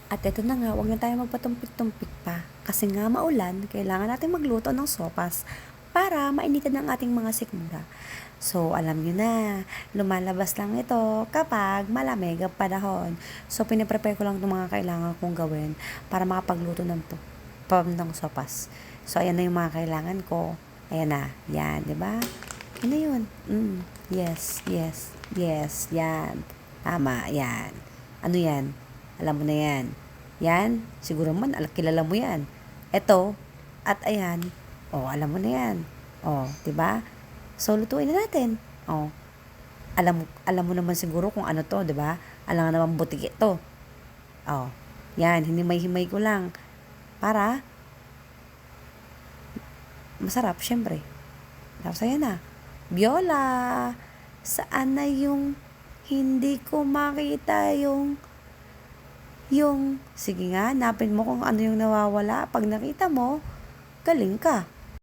At eto na nga, huwag na tayo magpatumpik-tumpik pa. Kasi nga maulan, kailangan natin magluto ng sopas para mainitan ng ating mga sikmura. So, alam nyo na, lumalabas lang ito kapag malamig ang panahon. So, piniprepare ko lang itong mga kailangan kong gawin para makapagluto ng sopas. So, ayan na yung mga kailangan ko. Ayan na, yan, di ba? Ano yun? Yes, yes, yes, yan. Tama, yan. Ano yan? Alam mo na yan. Yan, siguro man, kilala mo yan. Ito, at ayan. Oh, alam mo na yan. Oh, 'di ba? So, lutuin na natin. Oh, alam mo naman siguro kung ano 'to, 'di ba? Alam naman butik ito. Oh, yan, hinimay-himay ko lang para masarap, syempre. Tapos ayan na. Biola, saan na yung hindi ko makita sige nga, hanapin mo kung ano yung nawawala. Pag nakita mo, galing ka.